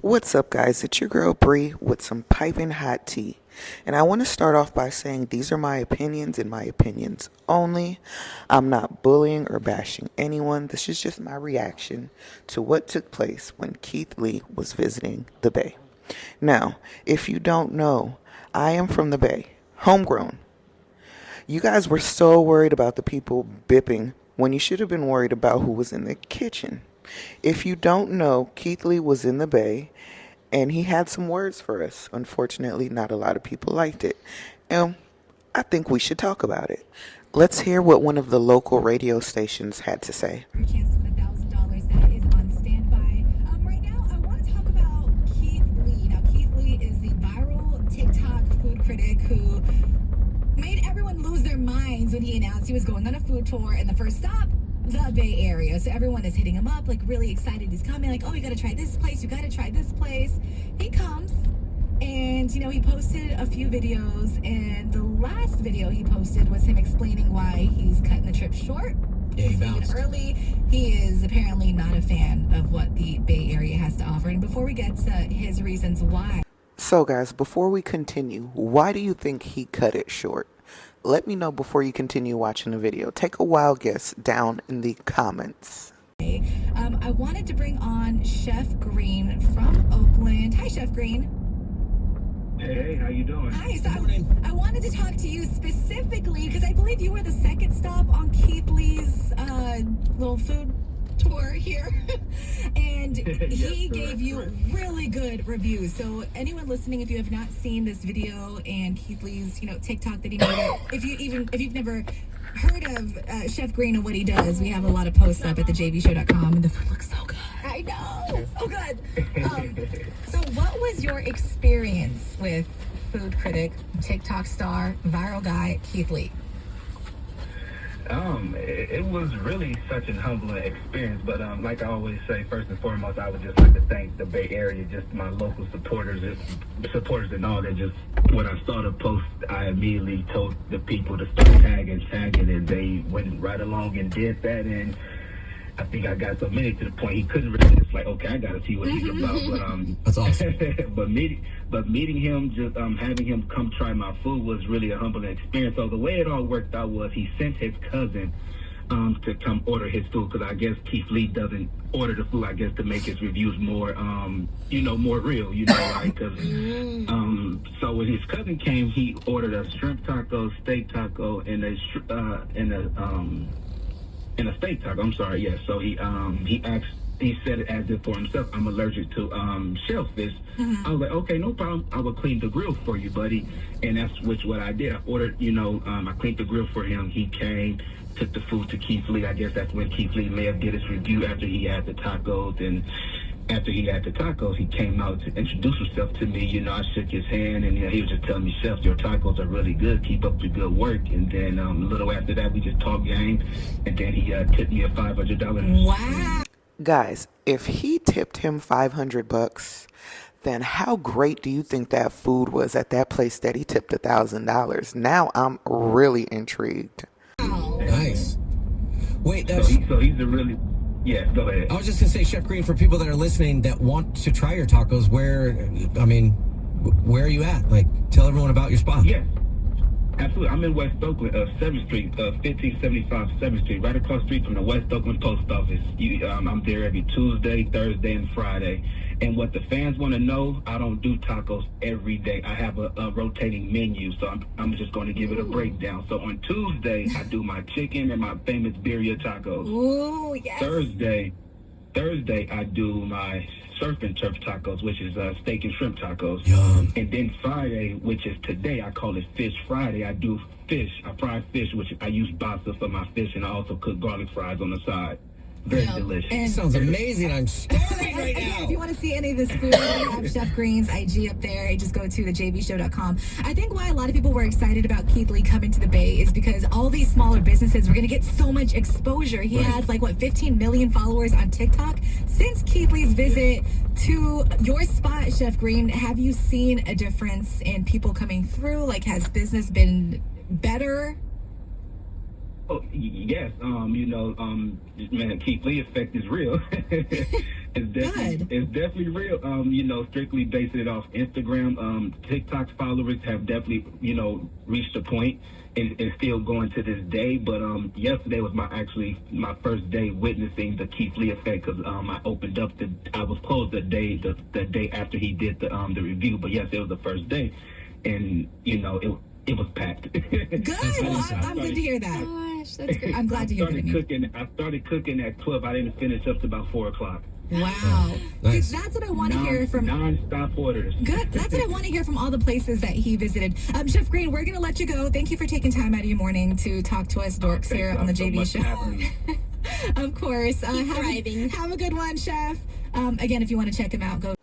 What's up, guys? It's your girl Bree with some piping hot tea. And I want to start off by saying these are my opinions and my opinions only. I'm not bullying or bashing anyone. This is just my reaction to what took place when Keith Lee was visiting the Bay. Now, if you don't know, I am from the Bay, homegrown. You guys were so worried about the people bipping when you should have been worried about who was in the kitchen. If you don't know, Keith Lee was in the Bay and he had some words for us. Unfortunately, not a lot of people liked it. And I think we should talk about it. Let's hear what one of the local radio stations had to say. Your chance to win $1,000 that is on standby. Right now, I want to talk about Keith Lee. Now, Keith Lee is the viral TikTok food critic who made everyone lose their minds when he announced he was going on a food tour, and the first stop, the Bay Area. So everyone is hitting him up, like really excited he's coming, like, oh, you gotta try this place, you gotta try this place. He comes, and he posted a few videos, and the last video he posted was him explaining why he's cutting the trip short. Yeah, he He's leaving bounced. early. He is apparently not a fan of what the Bay Area has to offer. And before we get to his reasons why, So, guys, before we continue, why do you think he cut it short? Let me know before you continue watching the video. Take a wild guess down in the comments. I wanted to bring on Chef Green from Oakland. Hi, Chef Green. Hey, how you doing? Hi. So Good morning. I wanted to talk to you specifically because I believe you were the second stop on Keith Lee's little food tour here. And he gave you really good reviews. So anyone listening, if you have not seen this video and Keith Lee's, TikTok that he made, if you've never heard of Chef Green and what he does, we have a lot of posts up at thejvshow.com, and the food looks so good. I know, so good. So what was your experience with food critic, TikTok star, viral guy, Keith Lee? It was really such an humbling experience, but like I always say, first and foremost, I would just like to thank the Bay Area, just my local supporters and all that. Just when I saw the post, I immediately told the people to start tagging, and they went right along and did that, and I think I got so many to the point he couldn't really. It's like, okay, I got to see what he's about. But That's awesome. but meeting him, just having him come try my food was really a humbling experience. So the way it all worked out was he sent his cousin to come order his food, because I guess Keith Lee doesn't order the food, I guess, to make his reviews more more real, like, cause so when his cousin came, he ordered a shrimp taco, steak taco, and a steak taco. I'm sorry, yes. So he said it as if for himself, I'm allergic to shellfish. I was like, okay, no problem. I will clean the grill for you, buddy. And that's what I did. I ordered, I cleaned the grill for him. He came, took the food to Keith Lee. I guess that's when Keith Lee may have did his review after he had the tacos. And after he had the tacos, he came out to introduce himself to me. I shook his hand, and he was just telling me, Chef, your tacos are really good. Keep up the good work. And then a little after that, we just talked game, and then he tipped me a $500. Wow. Guys, if he tipped him $500, then how great do you think that food was at that place that he tipped $1,000? Now I'm really intrigued. Nice. Wait, So he's a really... Yeah, go ahead. I was just gonna say, Chef Green, for people that are listening that want to try your tacos, where are you at? Like, tell everyone about your spot. Yes, absolutely. I'm in West Oakland, 7th Street, 1575 7th Street, right across the street from the West Oakland Post Office. I'm there every Tuesday, Thursday, and Friday. And what the fans want to know, I don't do tacos every day. I have a rotating menu, so I'm just going to give it a breakdown. So on Tuesday, I do my chicken and my famous birria tacos. Ooh, yes. Thursday, I do my surf and turf tacos, which is steak and shrimp tacos. Yum. And then Friday, which is today, I call it Fish Friday. I do fish. I fry fish, which I use basa for my fish, and I also cook garlic fries on the side. Very delicious. And Sounds amazing. I'm starving right again, now. if you want to see any of this food, we have Chef Green's IG up there. Just go to thejvshow.com. I think why a lot of people were excited about Keith Lee coming to the Bay is because all these smaller businesses were going to get so much exposure. He has 15 million followers on TikTok. Since Keith Lee's visit to your spot, Chef Green, have you seen a difference in people coming through? Like, has business been better? Oh, yes. Man, Keith Lee effect is real. Good. definitely real. Strictly basing it off Instagram. TikTok's followers have definitely, reached a point and still going to this day. But yesterday was my first day witnessing the Keith Lee effect because I opened up I was closed the day after he did the review. But yes, it was the first day, and it was packed. Good. Well, I'm good to hear that. Gosh, that's great. I'm glad to hear that. I started cooking at 12. I didn't finish up to about 4 o'clock. Wow. Nice. See, that's what I want to hear from. Non-stop orders. Good. That's what I want to hear from all the places that he visited. Chef Green, we're going to let you go. Thank you for taking time out of your morning to talk to us dorks here on the JV Show. Of course. Have a good one, Chef. Again, if you want to check him out, go.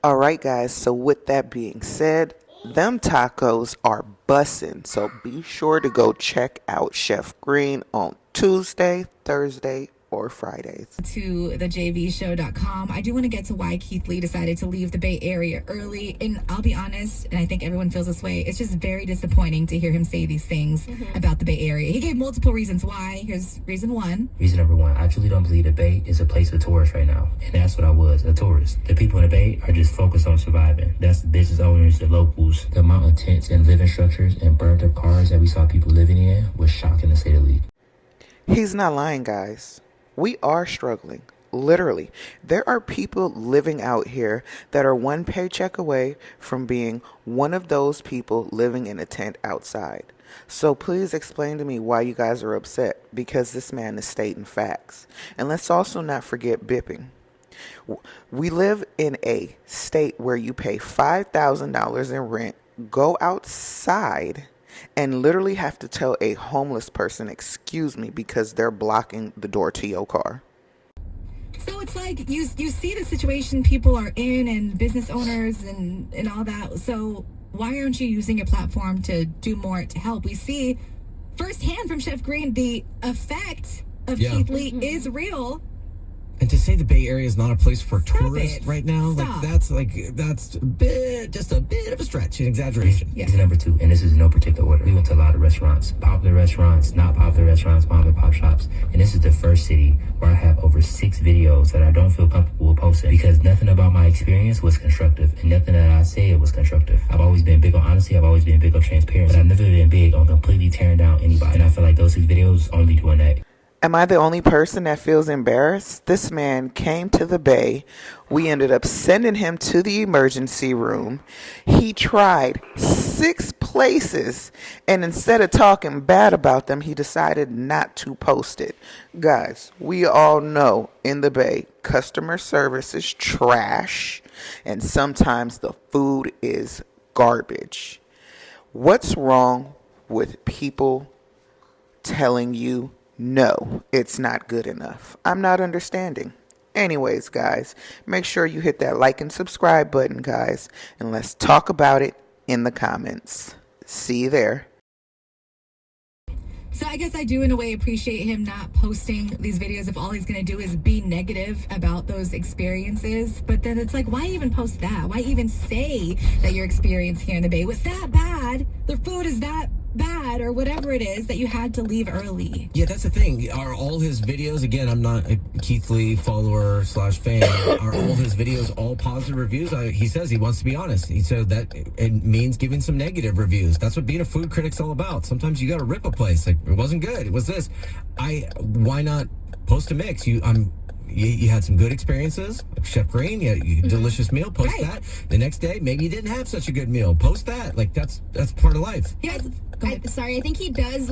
All right, guys. So with that being said, them tacos are bussin'. So be sure to go check out Chef Green on Tuesday, Thursday, or Fridays. To thejvshow.com. I do want to get to why Keith Lee decided to leave the Bay Area early. And I'll be honest, and I think everyone feels this way, it's just very disappointing to hear him say these things about the Bay Area. He gave multiple reasons why. Here's reason one. Reason number one, I truly don't believe the Bay is a place for tourists right now. And that's what I was, a tourist. The people in the Bay are just focused on surviving. That's the business owners, the locals. The amount of tents and living structures and burnt up cars that we saw people living in was shocking to say the least. He's not lying, guys. We are struggling. Literally. There are people living out here that are one paycheck away from being one of those people living in a tent outside. So please explain to me why you guys are upset, because this man is stating facts. And let's also not forget bipping. We live in a state where you pay $5,000 in rent, go outside, and literally have to tell a homeless person, excuse me, because they're blocking the door to your car. So it's like you see the situation people are in and business owners and all that. So why aren't you using your platform to do more to help? We see firsthand from Chef Green the effect of Keith Lee is real. And to say the Bay Area is not a place for Stop tourists it. right now, Stop. that's just a bit of a stretch, an exaggeration. Yeah. Reason number two, and this is in no particular order. We went to a lot of restaurants, popular restaurants, not popular restaurants, mom and pop shops. And this is the first city where I have over 6 videos that I don't feel comfortable with posting because nothing about my experience was constructive and nothing that I said was constructive. I've always been big on honesty. I've always been big on transparency. But I've never been big on completely tearing down anybody. And I feel like those 6 videos only doing that. Am I the only person that feels embarrassed? This man came to the Bay. We ended up sending him to the emergency room. He tried 6 places, and instead of talking bad about them, he decided not to post it. Guys, we all know in the Bay, customer service is trash, and sometimes the food is garbage. What's wrong with people telling you no, it's not good enough? I'm not understanding. Anyways, guys, make sure you hit that like and subscribe button, guys, and let's talk about it in the comments. See you there. So I guess I do in a way appreciate him not posting these videos if all he's going to do is be negative about those experiences. But then it's like, why even post that? Why even say that your experience here in the Bay was that bad? The food is that bad or whatever it is that you had to leave early. Yeah, that's the thing. Are all his videos, again, I'm not a Keith Lee follower / fan, are all his videos all positive reviews? He says he wants to be honest. He said that it means giving some negative reviews. That's what being a food critic's all about. Sometimes you got to rip a place. Like, it wasn't good. It was this. Why not post a mix? You had some good experiences. Chef Green, you had a delicious meal. Post that. The next day, maybe you didn't have such a good meal. Post that. Like, that's part of life. Yes. I think he does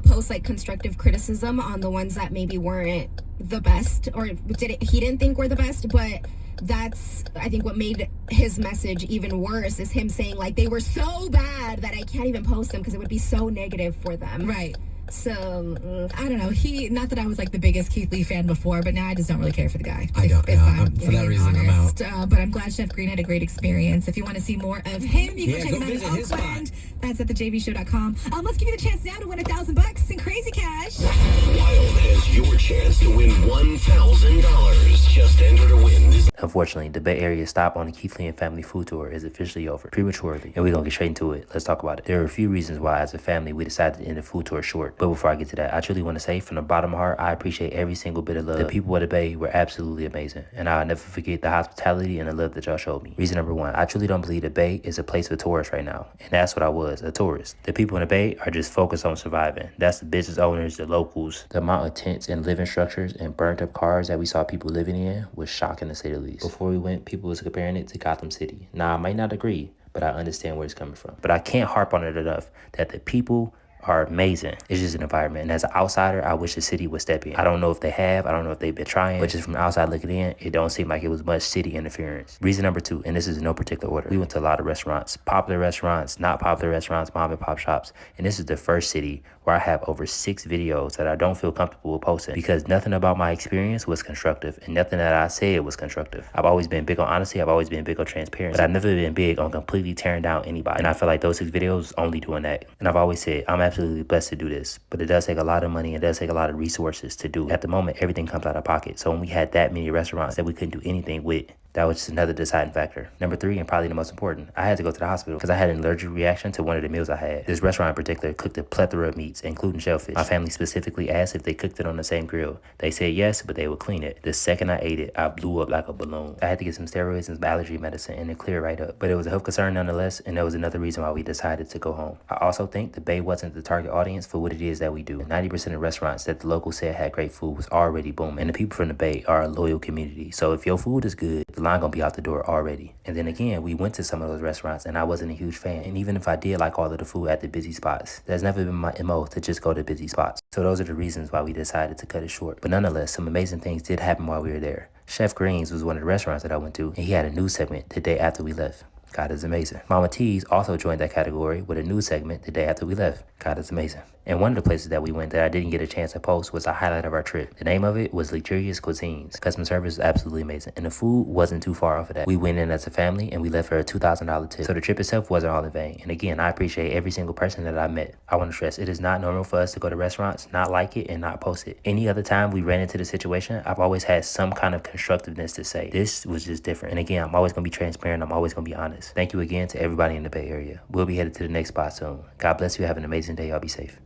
post constructive criticism on the ones that maybe weren't the best or he didn't think were the best, but that's I think what made his message even worse is him saying they were so bad that I can't even post them because it would be so negative for them. Right. So I don't know. Not that I was the biggest Keith Lee fan before, but now I just don't really care for the guy. I don't. For that reason, I'm out. But I'm glad Chef Green had a great experience. If you want to see more of him, you can check go him out visit in his Oakland. spot. That's at thejvshow.com. Let's give you the chance now to win $1,000 in crazy cash. Wild has your chance to win $1,000. Just enter to win this. Unfortunately, the Bay Area stop on the Keith Lee and Family Food Tour is officially over prematurely, and we're gonna get straight into it. Let's talk about it. There are a few reasons why, as a family, we decided to end the food tour short. But before I get to that, I truly want to say, from the bottom of my heart, I appreciate every single bit of love. The people of the Bay were absolutely amazing, and I'll never forget the hospitality and the love that y'all showed me. Reason number one, I truly don't believe the Bay is a place for tourists right now, and that's what I was, a tourist. The people in the Bay are just focused on surviving. That's the business owners, the locals. The amount of tents and living structures and burnt up cars that we saw people living in was shocking, to say the least. Before we went, people was comparing it to Gotham City. Now, I might not agree, but I understand where it's coming from. But I can't harp on it enough that the people are amazing. It's just an environment. And as an outsider, I wish the city would step in. I don't know if they have. I don't know if they've been trying. But just from the outside looking in, it don't seem like it was much city interference. Reason number two, and this is in no particular order. We went to a lot of restaurants. Popular restaurants, not popular restaurants, mom and pop shops. And this is the first city where I have over 6 videos that I don't feel comfortable with posting, because nothing about my experience was constructive, and nothing that I said was constructive. I've always been big on honesty. I've always been big on transparency. But I've never been big on completely tearing down anybody. And I feel like those 6 videos only doing that. And I've always said, I'm absolutely blessed to do this, but it does take a lot of money. It does take a lot of resources to do. At the moment, everything comes out of pocket. So when we had that many restaurants that we couldn't do anything with, that was just another deciding factor. Number 3, and probably the most important, I had to go to the hospital because I had an allergic reaction to one of the meals I had. This restaurant in particular cooked a plethora of meats, including shellfish. My family specifically asked if they cooked it on the same grill. They said yes, but they would clean it. The second I ate it, I blew up like a balloon. I had to get some steroids and some allergy medicine, and it cleared right up. But it was a health concern nonetheless, and that was another reason why we decided to go home. I also think the Bay wasn't the target audience for what it is that we do. 90% of restaurants that the locals said had great food was already booming, and the people from the Bay are a loyal community. So if your food is good, the line gonna be out the door already. And then again, we went to some of those restaurants and I wasn't a huge fan. And even if I did like all of the food at the busy spots, that's never been my MO to just go to busy spots. So those are the reasons why we decided to cut it short. But nonetheless, some amazing things did happen while we were there. Chef Greens was one of the restaurants that I went to, and he had a news segment the day after we left. God is amazing. Mama T's also joined that category with a news segment the day after we left. God is amazing. And one of the places that we went that I didn't get a chance to post was a highlight of our trip. The name of it was Luxurious Cuisines. Customer service was absolutely amazing, and the food wasn't too far off of that. We went in as a family and we left for a $2,000 tip. So the trip itself wasn't all in vain. And again, I appreciate every single person that I met. I want to stress, it is not normal for us to go to restaurants, not like it, and not post it. Any other time we ran into the situation, I've always had some kind of constructiveness to say. This was just different. And again, I'm always going to be transparent. I'm always going to be honest. Thank you again to everybody in the Bay Area. We'll be headed to the next spot soon. God bless you. Have an amazing day. Y'all be safe.